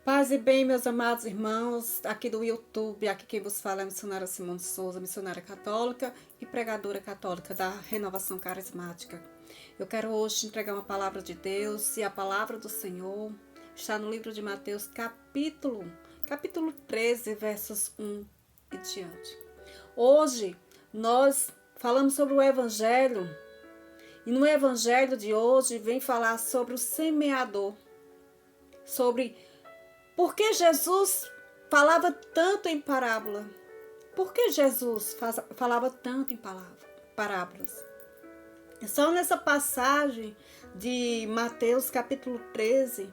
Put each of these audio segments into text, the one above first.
Paz e bem, meus amados irmãos, aqui do YouTube, aqui quem vos fala é a missionária Simone Souza, missionária católica e pregadora católica da Renovação Carismática. Eu quero hoje entregar uma palavra de Deus e a palavra do Senhor está no livro de Mateus, capítulo 13, versos 1 e diante. Hoje nós falamos sobre o Evangelho e no Evangelho de hoje vem falar sobre o semeador, sobre por que Jesus falava tanto em parábola? Por que Jesus falava tanto em parábolas? Só nessa passagem de Mateus capítulo 13,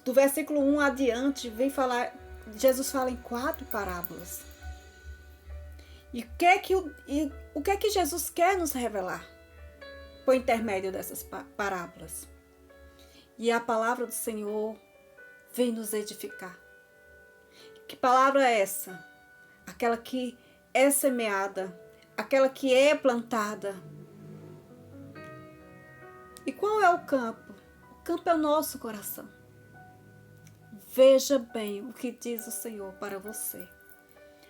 do versículo 1 adiante, vem falar, Jesus fala em 4 parábolas. E o que é que Jesus quer nos revelar por intermédio dessas parábolas? E a palavra do Senhor vem nos edificar. Que palavra é essa? Aquela que é semeada, aquela que é plantada. E qual é o campo? O campo é o nosso coração. Veja bem o que diz o Senhor para você.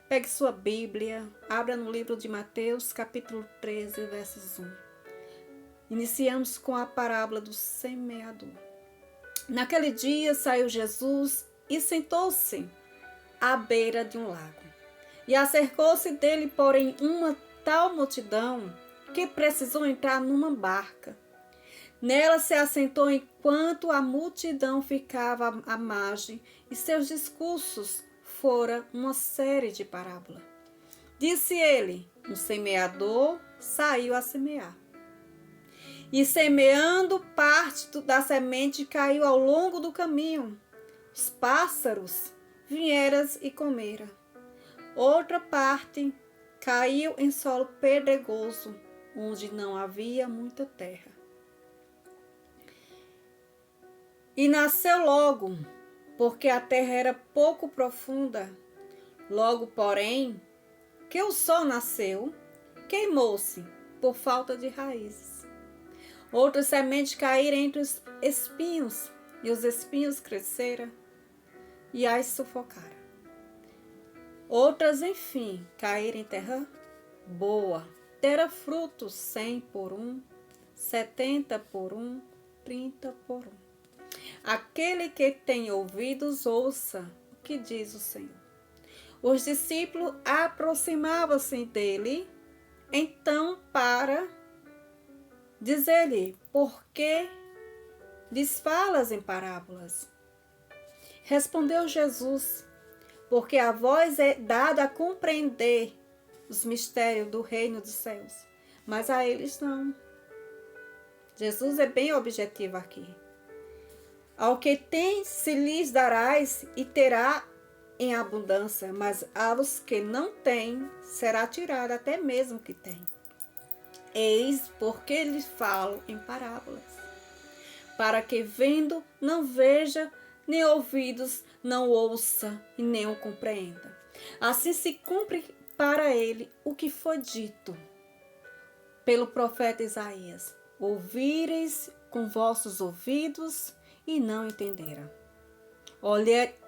Pegue sua Bíblia, abra no livro de Mateus, capítulo 13, versos 1. Iniciamos com a parábola do semeador. Naquele dia saiu Jesus e sentou-se à beira de um lago. E acercou-se dele, porém, uma tal multidão que precisou entrar numa barca. Nela se assentou enquanto a multidão ficava à margem, e seus discursos fora uma série de parábolas. Disse ele: um semeador saiu a semear. E semeando, parte da semente caiu ao longo do caminho. Os pássaros vieram e comeram. Outra parte caiu em solo pedregoso, onde não havia muita terra. E nasceu logo, porque a terra era pouco profunda. Logo, porém, que o sol nasceu, queimou-se por falta de raízes. Outras sementes caíram entre os espinhos, e os espinhos cresceram e as sufocaram. Outras, enfim, caíram em terra boa, deram frutos 100 por 1, 70 por 1, 30 por 1. Aquele que tem ouvidos, ouça o que diz o Senhor. Os discípulos aproximavam-se dele, então, para dizer-lhe: por que lhes falas em parábolas? Respondeu Jesus: porque a vós é dado a compreender os mistérios do reino dos céus, mas a eles não. Jesus é bem objetivo aqui. Ao que tem se lhes darás e terá em abundância, mas aos que não têm será tirado até mesmo que tem. Eis porque lhes falo em parábolas, para que vendo não veja, nem ouvidos não ouça e nem o compreenda. Assim se cumpre para ele o que foi dito pelo profeta Isaías: ouvireis com vossos ouvidos e não entenderam.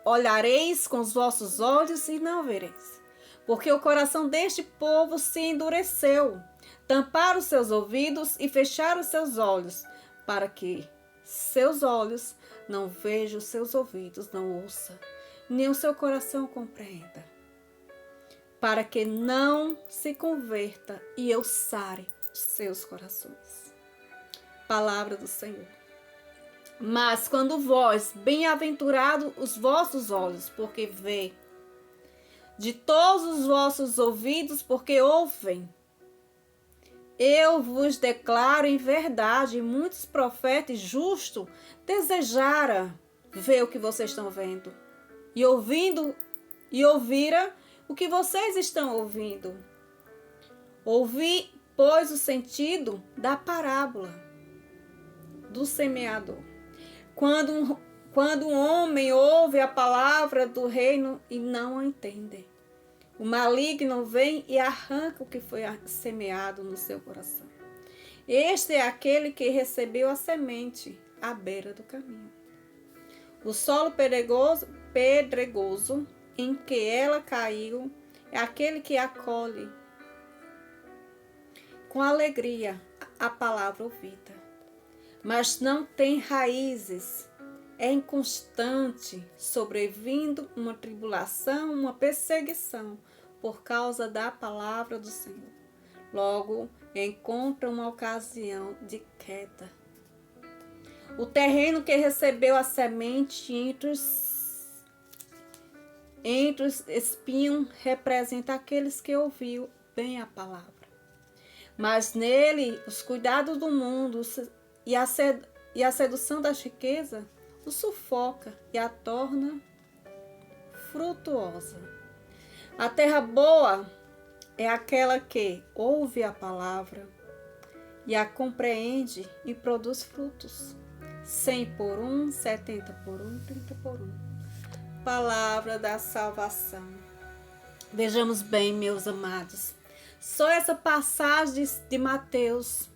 Olhareis com os vossos olhos e não vereis. Porque o coração deste povo se endureceu. Tamparam os seus ouvidos e fecharam os seus olhos, para que seus olhos não vejam, seus ouvidos não ouçam, nem o seu coração compreenda, para que não se converta e eu sare os seus corações. Palavra do Senhor. Mas quando vós, bem-aventurados os vossos olhos, porque vê, de todos os vossos ouvidos, porque ouvem, eu vos declaro em verdade, muitos profetas justos desejaram ver o que vocês estão vendo, e ouviram o que vocês estão ouvindo. Ouvi, pois, o sentido da parábola do semeador. Quando um homem ouve a palavra do reino e não a entende, o maligno vem e arranca o que foi semeado no seu coração. Este é aquele que recebeu a semente à beira do caminho. O solo pedregoso em que ela caiu é aquele que acolhe com alegria a palavra ouvida, mas não tem raízes, é inconstante, sobrevindo uma tribulação, uma perseguição por causa da palavra do Senhor. Logo, encontra uma ocasião de queda. O terreno que recebeu a semente entre os espinhos representa aqueles que ouviu bem a palavra. Mas nele, os cuidados do mundo e a sedução da riqueza o sufoca e a torna frutuosa. A terra boa é aquela que ouve a palavra e a compreende e produz frutos. 100 por 1, 70 por 1, 30 por 1. Palavra da salvação. Vejamos bem, meus amados. Só essa passagem de Mateus,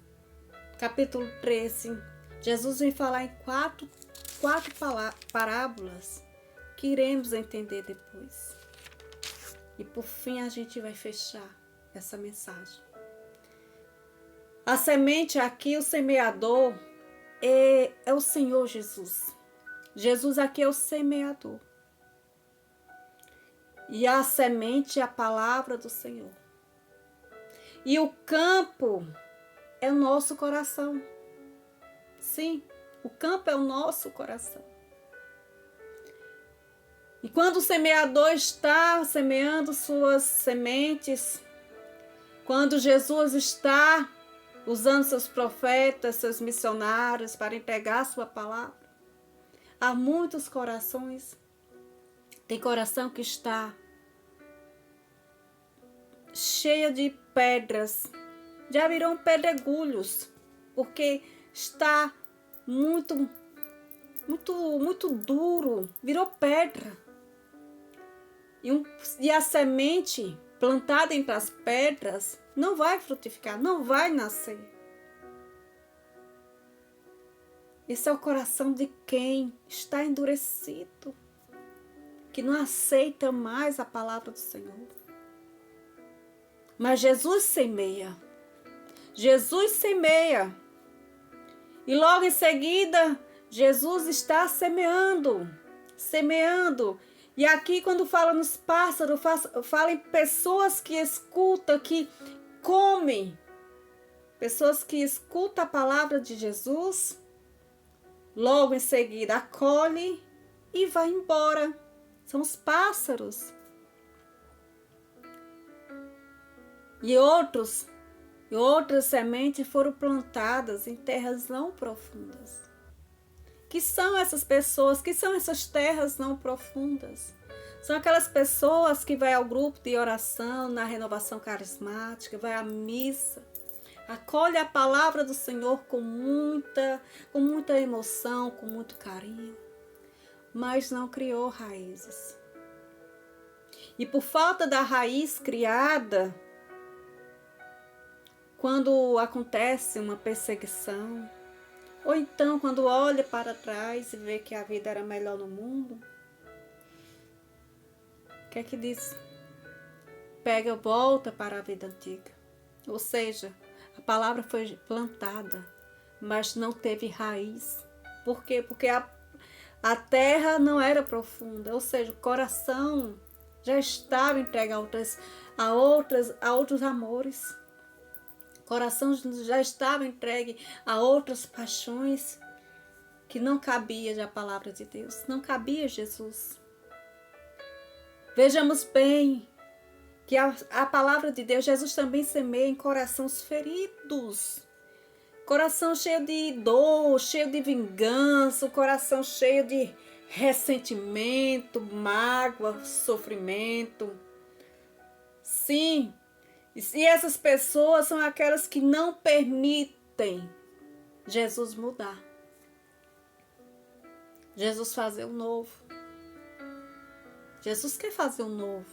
capítulo 13, Jesus vem falar em quatro parábolas que iremos entender depois. E por fim a gente vai fechar essa mensagem. A semente aqui, o semeador, é o Senhor Jesus. Jesus aqui é o semeador. E a semente é a palavra do Senhor. E o campo é o nosso coração. Sim, o campo é o nosso coração. E quando o semeador está semeando suas sementes, quando Jesus está usando seus profetas, seus missionários para entregar a sua palavra, há muitos corações. Tem coração que está cheio de pedras, já viram pedregulhos, porque está muito duro, virou pedra. E a semente plantada entre as pedras não vai frutificar, não vai nascer. Esse é o coração de quem está endurecido, que não aceita mais a palavra do Senhor. Mas Jesus semeia. Jesus semeia. E logo em seguida, Jesus está semeando. E aqui, quando fala nos pássaros, fala em pessoas que escutam, que comem. Pessoas que escutam a palavra de Jesus, logo em seguida acolhe e vai embora. São os pássaros. E outras sementes foram plantadas em terras não profundas. Que são essas pessoas? Que são essas terras não profundas? São aquelas pessoas que vai ao grupo de oração, na renovação carismática, vai à missa, acolhe a palavra do Senhor com muita emoção, com muito carinho, mas não criou raízes. E por falta da raiz criada, quando acontece uma perseguição, ou então quando olha para trás e vê que a vida era melhor no mundo, o que é que diz? Volta para a vida antiga. Ou seja, a palavra foi plantada, mas não teve raiz. Por quê? Porque a terra não era profunda, ou seja, o coração já estava entregue a outros amores. O coração já estava entregue a outras paixões que não cabia a palavra de Deus, não cabia Jesus. Vejamos bem que a palavra de Deus, Jesus também semeia em corações feridos, coração cheio de dor, cheio de vingança, coração cheio de ressentimento, mágoa, sofrimento. Sim. E essas pessoas são aquelas que não permitem Jesus mudar. Jesus fazer o novo. Jesus quer fazer o novo.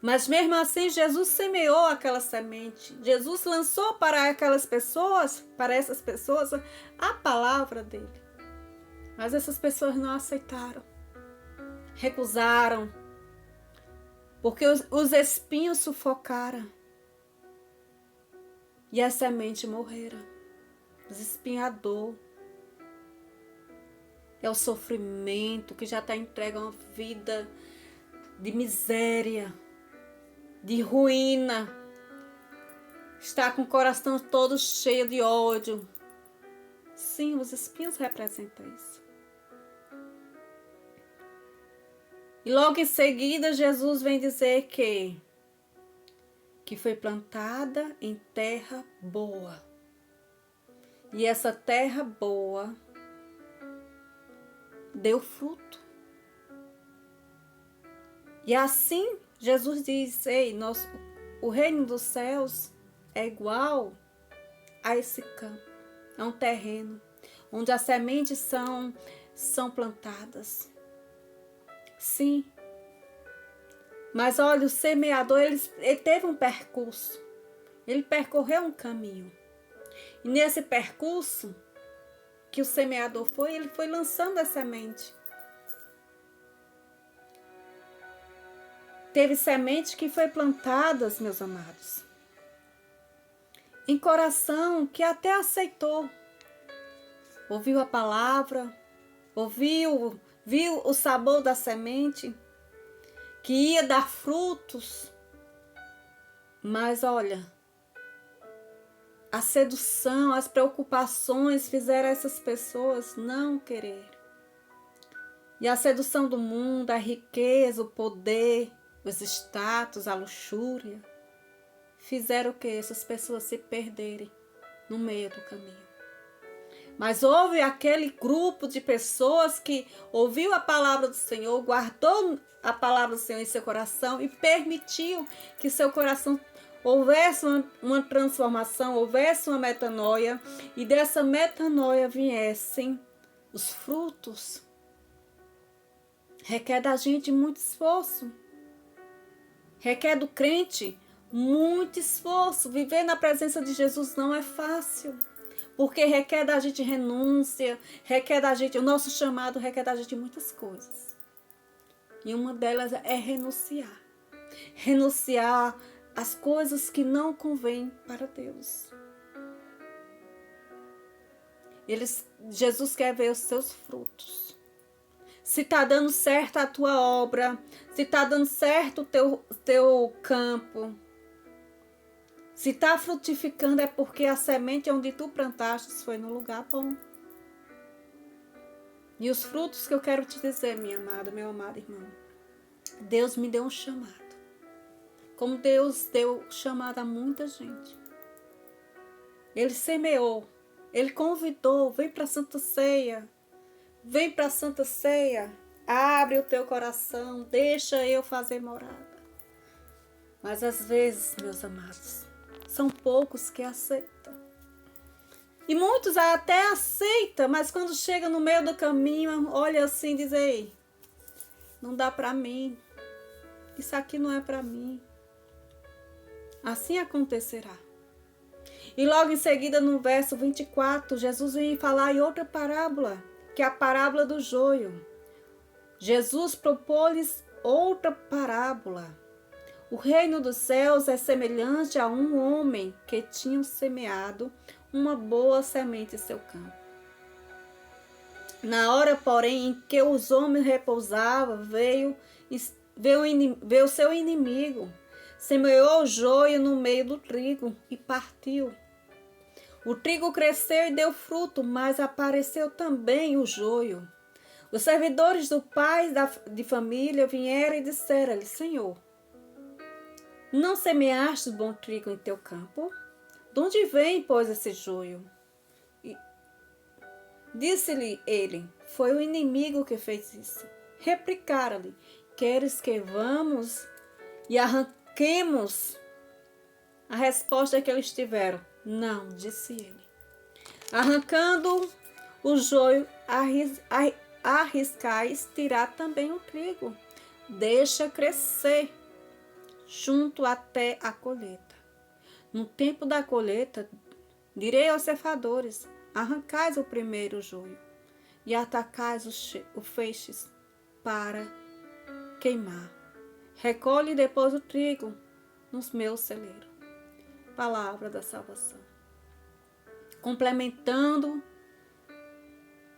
Mas mesmo assim, Jesus semeou aquela semente. Jesus lançou para essas pessoas, a palavra dele. Mas essas pessoas não aceitaram, recusaram, porque os espinhos sufocaram e a semente morreram. Os espinhos, a dor, é o sofrimento que já está entregue a uma vida de miséria, de ruína. Está com o coração todo cheio de ódio. Sim, os espinhos representam isso. E logo em seguida, Jesus vem dizer que foi plantada em terra boa. E essa terra boa deu fruto. E assim, Jesus diz, o reino dos céus é igual a esse campo. É um terreno onde as sementes são plantadas. Sim. Mas olha, o semeador, ele teve um percurso. Ele percorreu um caminho. E nesse percurso que o semeador ele foi lançando a semente. Teve semente que foi plantadas, meus amados, em coração que até aceitou. Ouviu a palavra, viu o sabor da semente, que ia dar frutos. Mas olha, a sedução, as preocupações fizeram essas pessoas não querer. E a sedução do mundo, a riqueza, o poder, os status, a luxúria, fizeram que essas pessoas se perderem no meio do caminho. Mas houve aquele grupo de pessoas que ouviu a palavra do Senhor, guardou a palavra do Senhor em seu coração e permitiu que seu coração houvesse uma transformação, houvesse uma metanoia, e dessa metanoia viessem os frutos. Requer da gente muito esforço. Requer do crente muito esforço. Viver na presença de Jesus não é fácil. Porque requer da gente renúncia, requer da gente, o nosso chamado requer da gente muitas coisas. E uma delas é renunciar. Renunciar às coisas que não convêm para Deus. Jesus quer ver os seus frutos. Se está dando certo a tua obra, se está dando certo o teu campo, se está frutificando, é porque a semente onde tu plantaste foi no lugar bom. E os frutos que eu quero te dizer, minha amada, meu amado irmão, Deus me deu um chamado. Como Deus deu chamado a muita gente. Ele semeou, Ele convidou, vem para a Santa Ceia. Vem para a Santa Ceia, abre o teu coração, deixa eu fazer morada. Mas às vezes, meus amados, são poucos que aceitam. E muitos até aceitam, mas quando chega no meio do caminho, olha assim e diz, ei, não dá para mim, isso aqui não é para mim. Assim acontecerá. E logo em seguida, no verso 24, Jesus vem falar em outra parábola, que é a parábola do joio. Jesus propôs-lhes outra parábola. O reino dos céus é semelhante a um homem que tinha semeado uma boa semente em seu campo. Na hora, porém, em que os homens repousavam, veio seu inimigo, semeou o joio no meio do trigo e partiu. O trigo cresceu e deu fruto, mas apareceu também o joio. Os servidores do pai de família vieram e disseram-lhe, Senhor, não semeaste bom trigo em teu campo? De onde vem, pois, esse joio? Disse-lhe ele, foi o inimigo que fez isso. Replicaram-lhe, queres que vamos e arranquemos? A resposta que eles tiveram, não, disse ele. Arrancando o joio, arriscais tirar também o trigo. Deixa crescer junto até a colheita. No tempo da colheita, direi aos ceifadores, arrancais o primeiro joio e atacais os feixes para queimar. Recolhe depois o trigo nos meus celeiros. Palavra da salvação. Complementando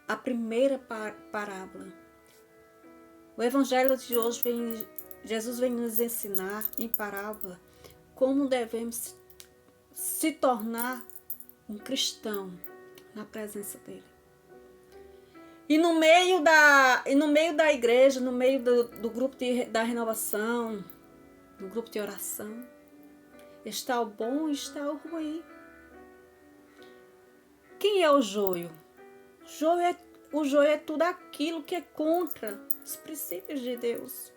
a primeira parábola. O evangelho de hoje Jesus vem nos ensinar em parábola como devemos se tornar um cristão na presença dele. E no meio da igreja, no meio do grupo da renovação, no grupo de oração, está o bom e está o ruim. Quem é o joio? O joio é tudo aquilo que é contra os princípios de Deus.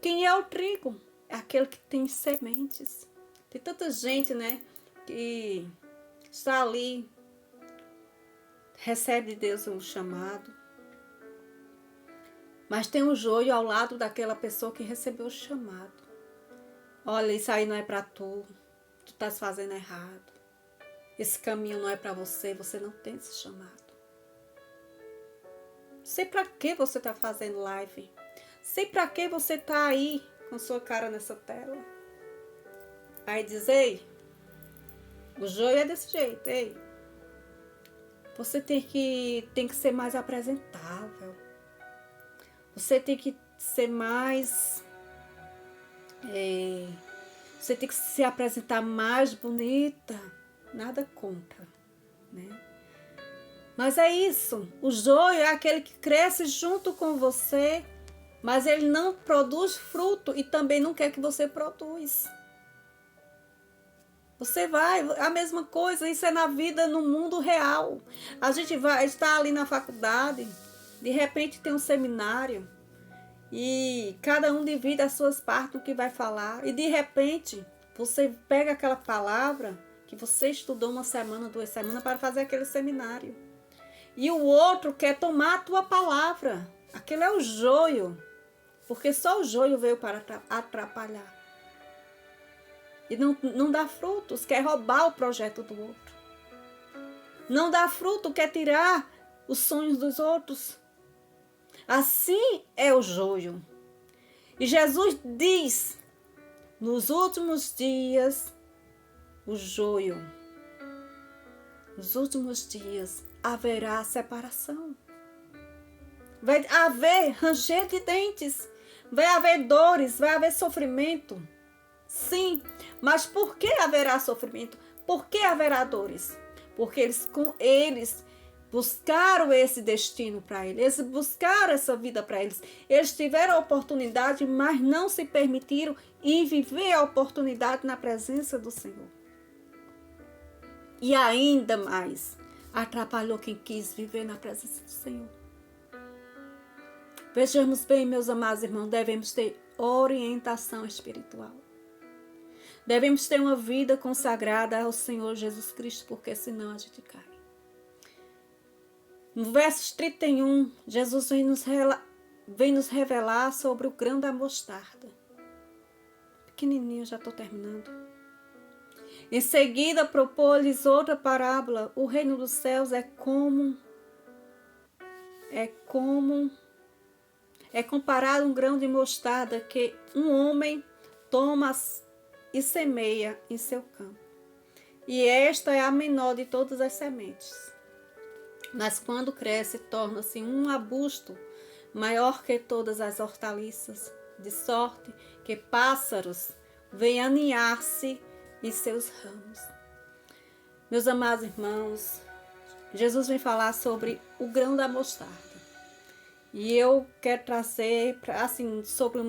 Quem é o trigo? É aquele que tem sementes. Tem tanta gente, né, que está ali, recebe de Deus um chamado, mas tem um joio ao lado daquela pessoa que recebeu o chamado. Olha, isso aí não é para tu estás fazendo errado. Esse caminho não é para você, você não tem esse chamado. Sei para que você está fazendo live. Sei para que você está aí com sua cara nessa tela. Aí diz, ei, o joio é desse jeito, ei. Você tem que ser mais apresentável. Você tem que ser mais... você tem que se apresentar mais bonita. Nada contra, né? Mas é isso. O joio é aquele que cresce junto com você, mas ele não produz fruto e também não quer que você produza. Você vai, a mesma coisa, isso é na vida, no mundo real. A gente vai estar ali na faculdade, de repente tem um seminário, e cada um divide as suas partes do que vai falar, e de repente você pega aquela palavra que você estudou 1 semana, 2 semanas para fazer aquele seminário. E o outro quer tomar a tua palavra. Aquele é o joio, porque só o joio veio para atrapalhar. E não dá frutos, quer roubar o projeto do outro. Não dá fruto, quer tirar os sonhos dos outros. Assim é o joio. E Jesus diz, nos últimos dias, o joio, nos últimos dias haverá separação. Vai haver ranger de dentes, vai haver dores, vai haver sofrimento. Sim, mas por que haverá sofrimento? Por que haverá dores? Porque eles buscaram esse destino para eles buscaram essa vida para eles. Eles tiveram a oportunidade, mas não se permitiram ir viver a oportunidade na presença do Senhor. E ainda mais, atrapalhou quem quis viver na presença do Senhor. Vejamos bem, meus amados irmãos, devemos ter orientação espiritual. Devemos ter uma vida consagrada ao Senhor Jesus Cristo, porque senão a gente cai. No verso 31, Jesus vem nos revelar sobre o grão da mostarda. Pequenininho, já estou terminando. Em seguida, propôs-lhes outra parábola. O reino dos céus é comparado a um grão de mostarda que um homem toma e semeia em seu campo. E esta é a menor de todas as sementes. Mas quando cresce, torna-se um arbusto maior que todas as hortaliças, de sorte que pássaros vêm aninhar-se em seus ramos. Meus amados irmãos, Jesus vem falar sobre o grão da mostarda. E eu quero trazer assim, sobre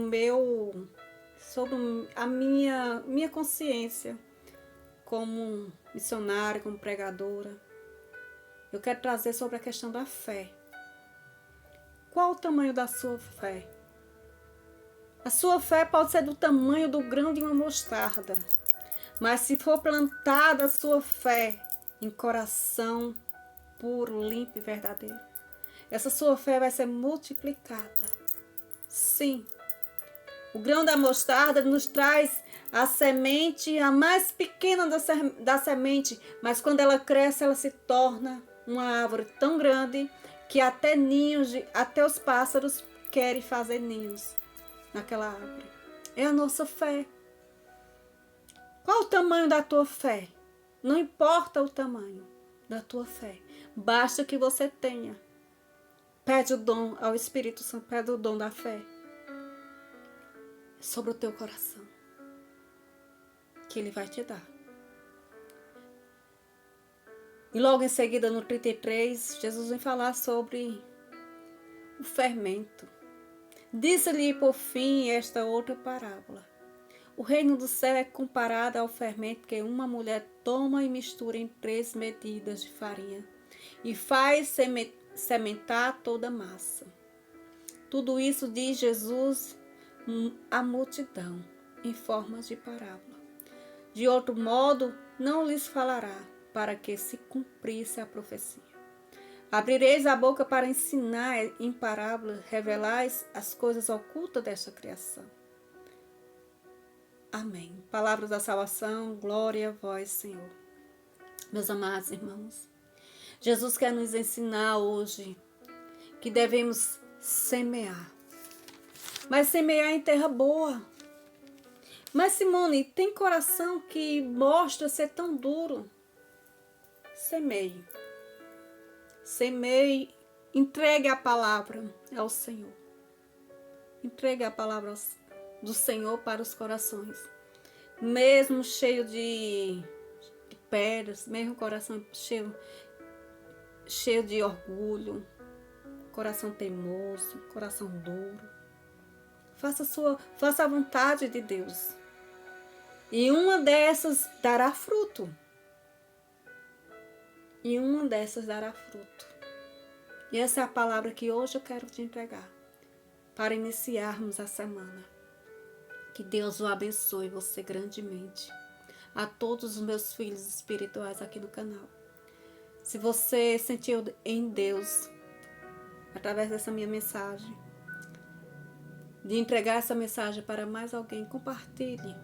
a minha consciência como missionária, como pregadora. Eu quero trazer sobre a questão da fé. Qual o tamanho da sua fé? A sua fé pode ser do tamanho do grão de uma mostarda. Mas se for plantada a sua fé em coração puro, limpo e verdadeiro, essa sua fé vai ser multiplicada. Sim. O grão da mostarda nos traz a semente, a mais pequena da semente, mas quando ela cresce, ela se torna uma árvore tão grande que até ninhos, até os pássaros querem fazer ninhos naquela árvore. É a nossa fé. Qual o tamanho da tua fé? Não importa o tamanho da tua fé. Basta que você tenha. Pede o dom ao Espírito Santo, pede o dom da fé sobre o teu coração, que Ele vai te dar. E logo em seguida, no 33, Jesus vem falar sobre o fermento. Disse-lhe por fim esta outra parábola. O reino do céu é comparado ao fermento que uma mulher toma e mistura em 3 medidas de farinha e faz sementar toda a massa. Tudo isso diz Jesus à multidão, em forma de parábola. De outro modo, não lhes falará, para que se cumprisse a profecia. Abrireis a boca para ensinar em parábolas, revelais as coisas ocultas desta criação. Amém. Palavras da salvação, glória a vós, Senhor. Meus amados irmãos, Jesus quer nos ensinar hoje que devemos semear. Mas semear em terra boa. Mas, Simone, tem coração que mostra ser tão duro. Semeie. Semeie, entregue a palavra ao Senhor. Entregue a palavra do Senhor para os corações. Mesmo cheio de pedras, mesmo coração cheio de orgulho, coração teimoso, coração duro. Faça a vontade de Deus. E uma dessas dará fruto. E uma dessas dará fruto. E essa é a palavra que hoje eu quero te entregar, para iniciarmos a semana. Que Deus o abençoe você grandemente. A todos os meus filhos espirituais aqui do canal. Se você sentiu em Deus, através dessa minha mensagem, de entregar essa mensagem para mais alguém, compartilhe.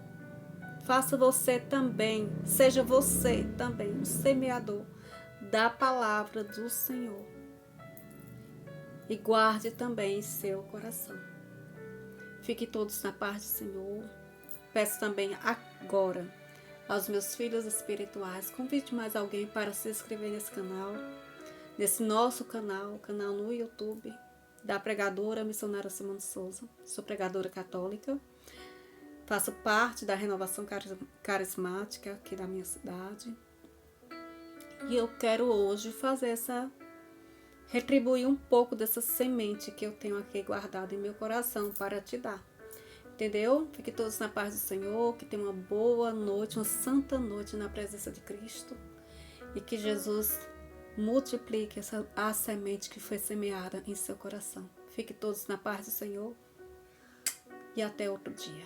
Faça você também, seja você também um semeador da palavra do Senhor. E guarde também em seu coração. Fiquem todos na paz do Senhor. Peço também agora aos meus filhos espirituais, convide mais alguém para se inscrever nesse canal, nesse nosso canal no YouTube, da pregadora missionária Simone Souza. Sou pregadora católica, faço parte da renovação carismática aqui da minha cidade. E eu quero hoje retribuir um pouco dessa semente que eu tenho aqui guardada em meu coração para te dar. Entendeu? Fiquem todos na paz do Senhor, que tenham uma boa noite, uma santa noite na presença de Cristo. E que Jesus multiplique a semente que foi semeada em seu coração. Fiquem todos na paz do Senhor e até outro dia.